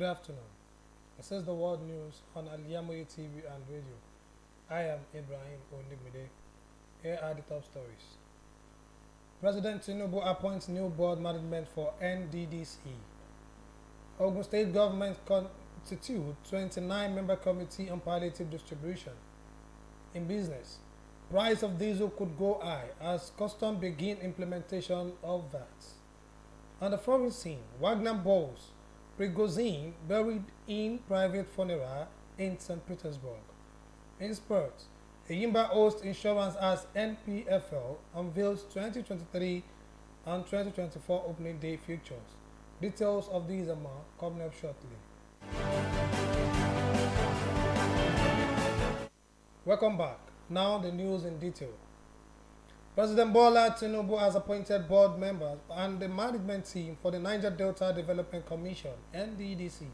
Good afternoon. This is the world news on Al-IyamoyeTv and radio. I am Ibrahim Onigbinde. Here are the top stories. President Tinubu appoints new board management for NDDC. Ogun State government constitute 29-member committee on palliative distribution. In business, price of diesel could go high as custom begin implementation of VAT. On the foreign scene, Wagner boss Prigozhin buried in private funeral in St. Petersburg. In sports, Eyimba hosts insurance as NPFL unveils 2023 and 2024 opening day futures. Details of these and more coming up shortly. Welcome back. Now the news in detail. President Bola Tinubu has appointed board members and the management team for the Niger Delta Development Commission (NDDC),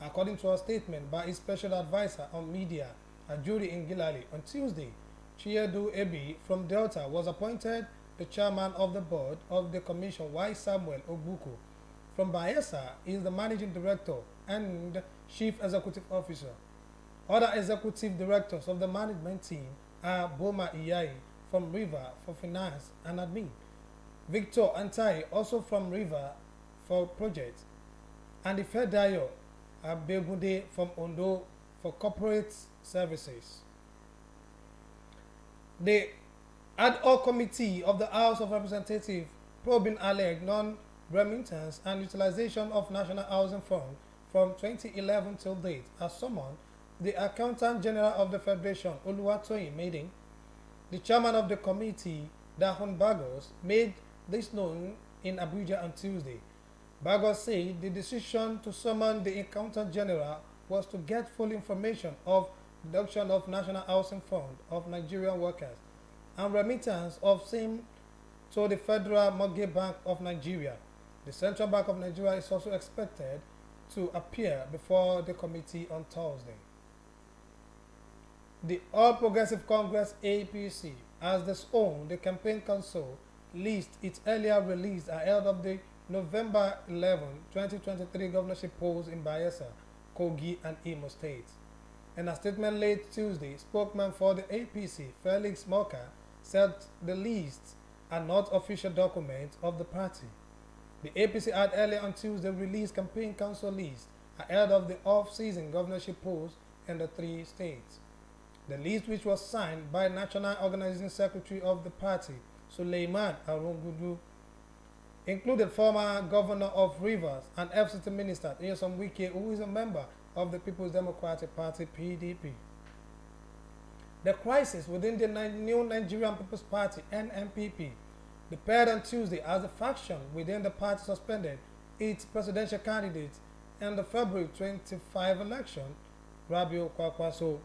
according to a statement by his special advisor on media, Ajuri Ngilali. On Tuesday, Chiedu Ebi from Delta was appointed the chairman of the board of the commission, while Samuel Ogbuku from Bayelsa is the managing director and chief executive officer. Other executive directors of the management team are Boma Iyai from River for finance and admin, Victor Antai also from River for project, and Ifedayo Abegunde from Ondo for corporate services. The ad hoc committee of the House of Representatives probing alleged non-remittance and utilization of National Housing Fund from 2011 till date has summoned the Accountant General of the Federation, Oluwatoyin Maiden. The chairman of the committee, Dahon Bagos, made this known in Abuja on Tuesday. Bagos said the decision to summon the Accountant General was to get full information of deduction of National Housing Fund of Nigerian workers and remittance of same to the Federal Mortgage Bank of Nigeria. The Central Bank of Nigeria is also expected to appear before the committee on Thursday. The All Progressive Congress (APC) has disowned the campaign council list it earlier released ahead of the November 11, 2023 governorship polls in Bayelsa, Kogi, and Imo states. In a statement late Tuesday, spokesman for the APC, Felix Moka, said the lists are not official documents of the party. The APC had earlier on Tuesday released campaign council list ahead of the off-season governorship polls in the three states. The list, which was signed by National Organizing Secretary of the party, Suleiman Arungudu, included former governor of Rivers and FCT minister Nyesom Wike, who is a member of the People's Democratic Party (PDP). The crisis within the new Nigerian People's Party (NNPP) departed on Tuesday as the faction within the party suspended its presidential candidate in the February 25 election, Rabiu Kwakwaso.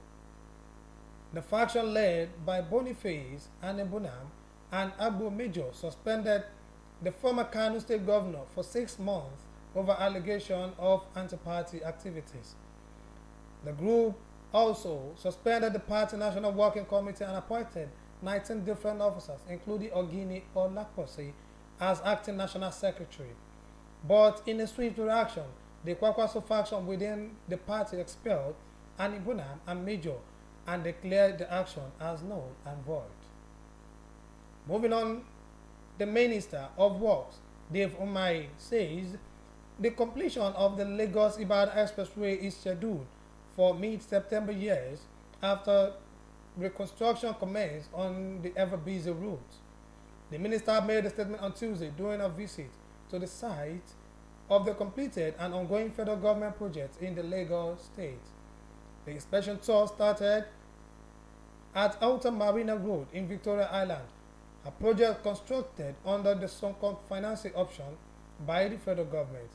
The faction led by Boniface Anebunam and Abu Major suspended the former Kano State governor for 6 months over allegation of anti-party activities. The group also suspended the party National Working Committee and appointed 19 different officers, including Ogini Olaposi, as acting national secretary. But in a swift reaction, the Kwakwaso faction within the party expelled Anebunam and Major and declared the action as null and void. Moving on, the Minister of Works, Dave Umahi, says the completion of the Lagos-Ibadan Expressway is scheduled for mid-September, years after reconstruction commenced on the ever-busy route. The minister made a statement on Tuesday during a visit to the site of the completed and ongoing federal government projects in the Lagos state. The inspection tour started at Outer Marina Road in Victoria Island, a project constructed under the Suncom financing option by the federal government.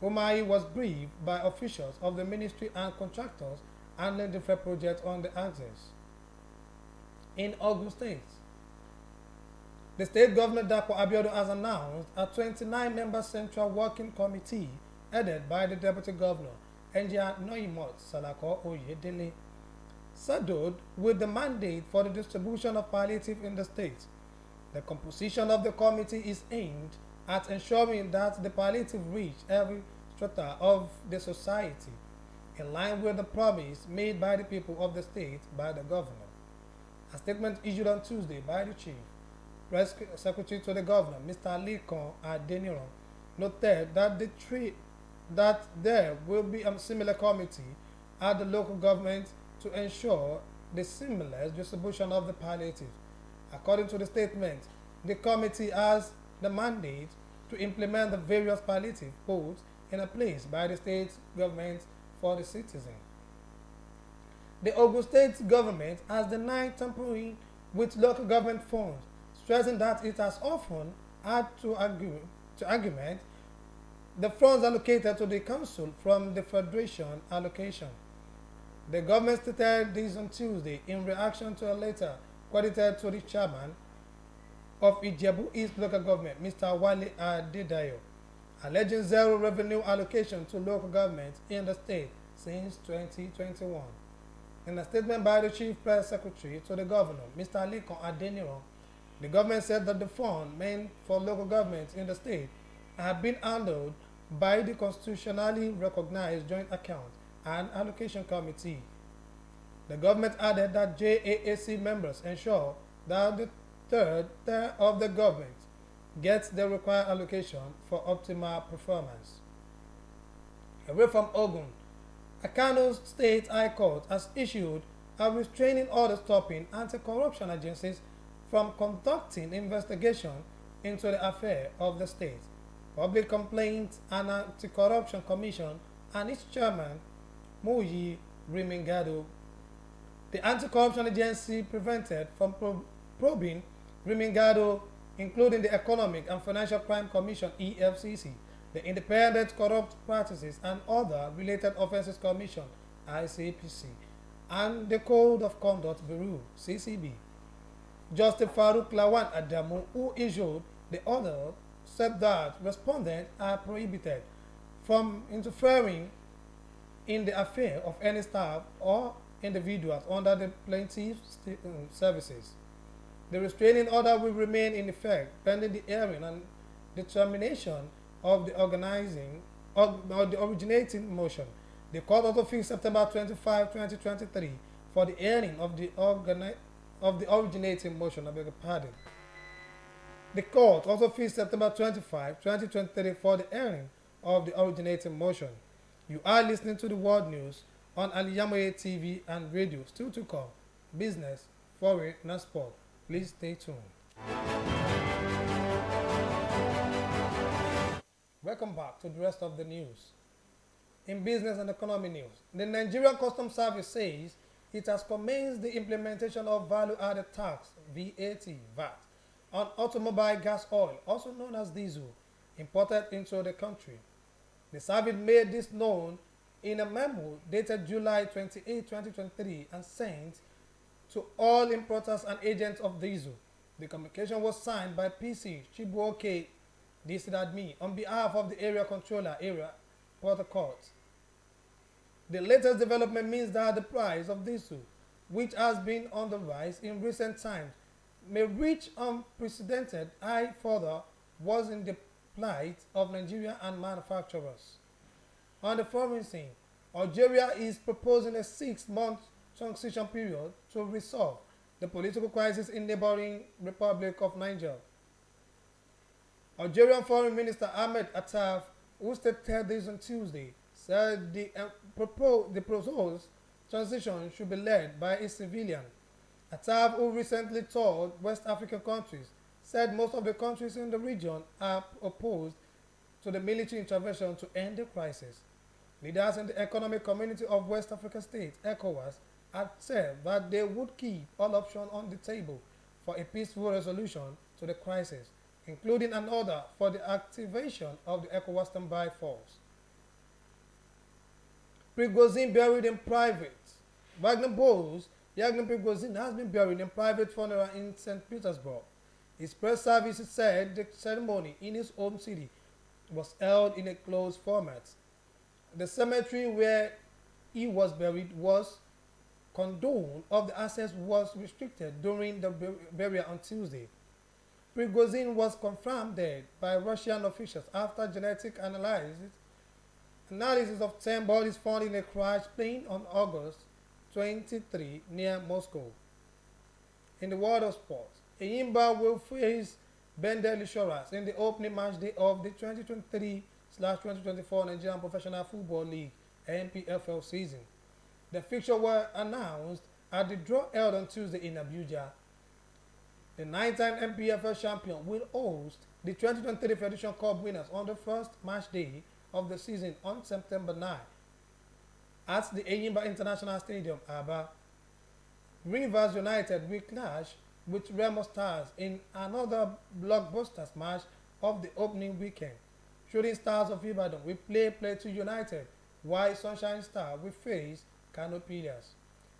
Umahi was briefed by officials of the ministry and contractors handling different projects on the axis. In Ogun State, the state governor Dapo Abiodun has announced a 29-member central working committee headed by the deputy governor, Engineer Noimot Salako Oyedele, saddled with the mandate for the distribution of palliative in the state. The composition of the committee is aimed at ensuring that the palliative reach every strata of the society, in line with the promise made by the people of the state by the governor. A statement issued on Tuesday by the chief press secretary to the governor, Mr. Likon Adeniran, noted that that there will be a similar committee at the local government to ensure the seamless distribution of the palliatives. According to the statement, the committee has the mandate to implement the various palliative put in place by the state government for the citizen. The Ogun State government has denied tampering with local government funds, stressing that it has often had to argument the funds allocated to the council from the federation allocation. The government stated this on Tuesday in reaction to a letter credited to the chairman of Ijebu East local government, Mr. Wale Adedayo, alleging zero revenue allocation to local governments in the state since 2021. In a statement by the chief press secretary to the governor, Mr. Likon Adeniran, the government said that the fund meant for local governments in the state have been handled by the constitutionally recognized Joint Account and Allocation Committee. The government added that JAAC members ensure that the third tier of the government gets the required allocation for optimal performance. Away from Ogun, Akano's State High Court has issued a restraining order stopping anti-corruption agencies from conducting investigation into the affair of the state. Public Complaints and Anti-Corruption Commission and its chairman, Muyi Rimingado. The anti-corruption agency prevented from probing Rimingado, including the Economic and Financial Crime Commission (EFCC), the Independent Corrupt Practices and Other Related Offences Commission (ICPC), and the Code of Conduct Bureau (CCB). Justice Farouk Lawan Adamu, who issued the order, said that respondents are prohibited from interfering in the affair of any staff or individuals under the plaintiff's services. The restraining order will remain in effect pending the hearing and determination of the originating motion. The court also fixed September 25, 2023 for the hearing of the originating motion. I beg your pardon. The court also fixed September 25, 2023 for the hearing of the originating motion. You are listening to the world news on Al-IyamoyeTv and radio. Still to come, business, foreign, and sport. Please stay tuned. Welcome back to the rest of the news. In business and economy news, the Nigerian Customs Service says it has commenced the implementation of value-added tax (VAT) on automobile gas oil, also known as diesel, imported into the country. The service made this known in a memo dated July 28, 2023 and sent to all importers and agents of diesel. The communication was signed by PC Chibuoke Disidadmi on behalf of the area controller, area Port Harcourt. The latest development means that the price of diesel, which has been on the rise in recent times, may reach unprecedented high further worsening the plight of Nigeria and manufacturers. On the foreign scene, Algeria is proposing a 6-month transition period to resolve the political crisis in neighboring Republic of Niger. Algerian Foreign Minister Ahmed Attaf, who stated this on Tuesday, said the proposed transition should be led by a civilian. Attaf, who recently toured West African countries, said most of the countries in the region are opposed to the military intervention to end the crisis. Leaders in the Economic Community of West African States, ECOWAS, have said that they would keep all options on the table for a peaceful resolution to the crisis, including an order for the activation of the ECOWAS standby force. Prigozhin buried in private. Wagner boss Yevgeny Prigozhin has been buried in private funeral in St. Petersburg. His press service said the ceremony in his home city was held in a closed format. The cemetery where he was buried was condoned of the access was restricted during the burial on Tuesday. Prigozhin was confirmed dead by Russian officials after genetic analysis Analysis of 10 bodies found in a crash plane on August 23 near Moscow. In the world of sports, Enyimba will face Bendel Insurance in the opening match day of the 2023/2024 Nigerian Professional Football League (NPFL) season. The fixtures were announced at the draw held on Tuesday in Abuja. The nine-time NPFL champion will host the 2023 Federation Cup winners on the first match day of the season on September 9 at the Enyimba International Stadium, Aba. Rivers United will clash with Remo Stars in another blockbuster match of the opening weekend. Shooting Stars of Ibadan will play Plateau United, while Sunshine Star will face Kano Pillars.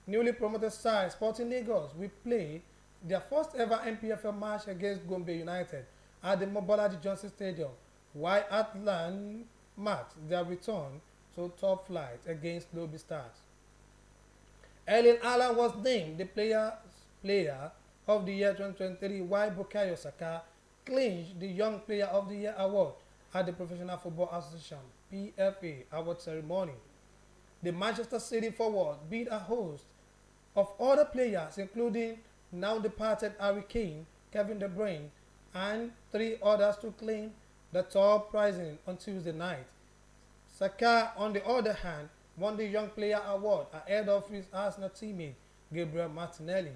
Newly promoted side Sporting Lagos will play their first ever NPFL match against Gombe United at the Mobolaji Johnson Stadium, while Atlan marks their return to top flight against Lobby Stars. Erling Haaland was named the player of the year 2023, while Bukayo Saka clinched the Young Player of the Year award at the Professional Football Association (PFA) award ceremony. The Manchester City forward beat a host of other players, including now departed Harry Kane, Kevin De Bruyne, and 3 others to claim the top prizing on Tuesday night. Saka, on the other hand, won the Young Player award ahead of his Arsenal teammate Gabriel Martinelli.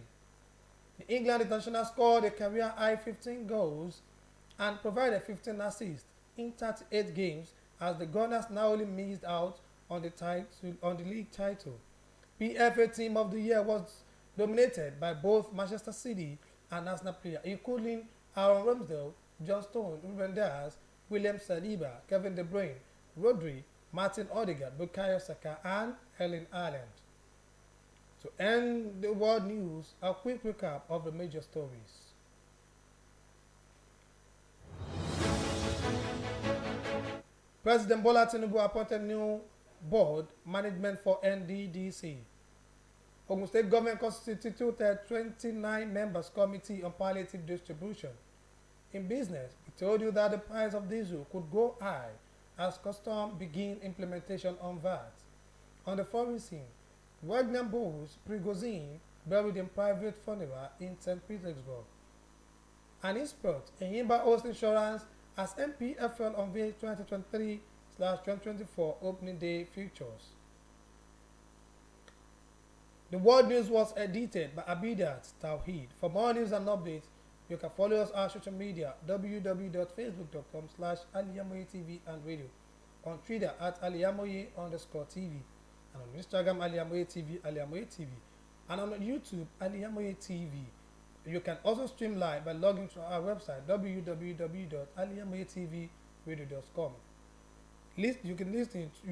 The England international scored a career-high 15 goals and provided 15 assists in 38 games as the Gunners narrowly missed out on the league title. PFA Team of the Year was dominated by both Manchester City and Arsenal players, including Aaron Ramsdale, John Stones, Ruben Dias, William Saliba, Kevin De Bruyne, Rodri, Martin Odegaard, Bukayo Saka, and Erling Haaland. To end the world news, a quick recap of the major stories. President Bola Tinubu appointed new board management for NDDC. Ogun State government constituted 29 members committee on palliative distribution. In business, we told you that the price of diesel could go high as custom begin implementation on VAT. On the foreign scene, Wagner boss Prigozhin buried in private funeral in St. Petersburg. And in sport, Enyimba Host Insurance as NPFL unveiled 2023/2024 opening day futures. The world news was edited by Abidat Tawheed. For more news and updates, you can follow us on social media www.facebook.com/Al-IyamoyeTV and radio, on Twitter at Al-Iyamoye_TV, and on Instagram Al-IyamoyeTV, Al-IyamoyeTV, and on YouTube Al-IyamoyeTV. You can also stream live by logging to our website www.Al-IyamoyeTVradio.com. You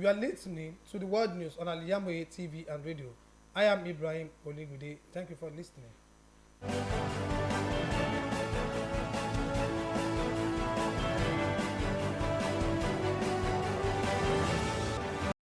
are listening to the world news on Al-IyamoyeTV and radio. I am Ibrahim Onigbinde. Thank you for listening.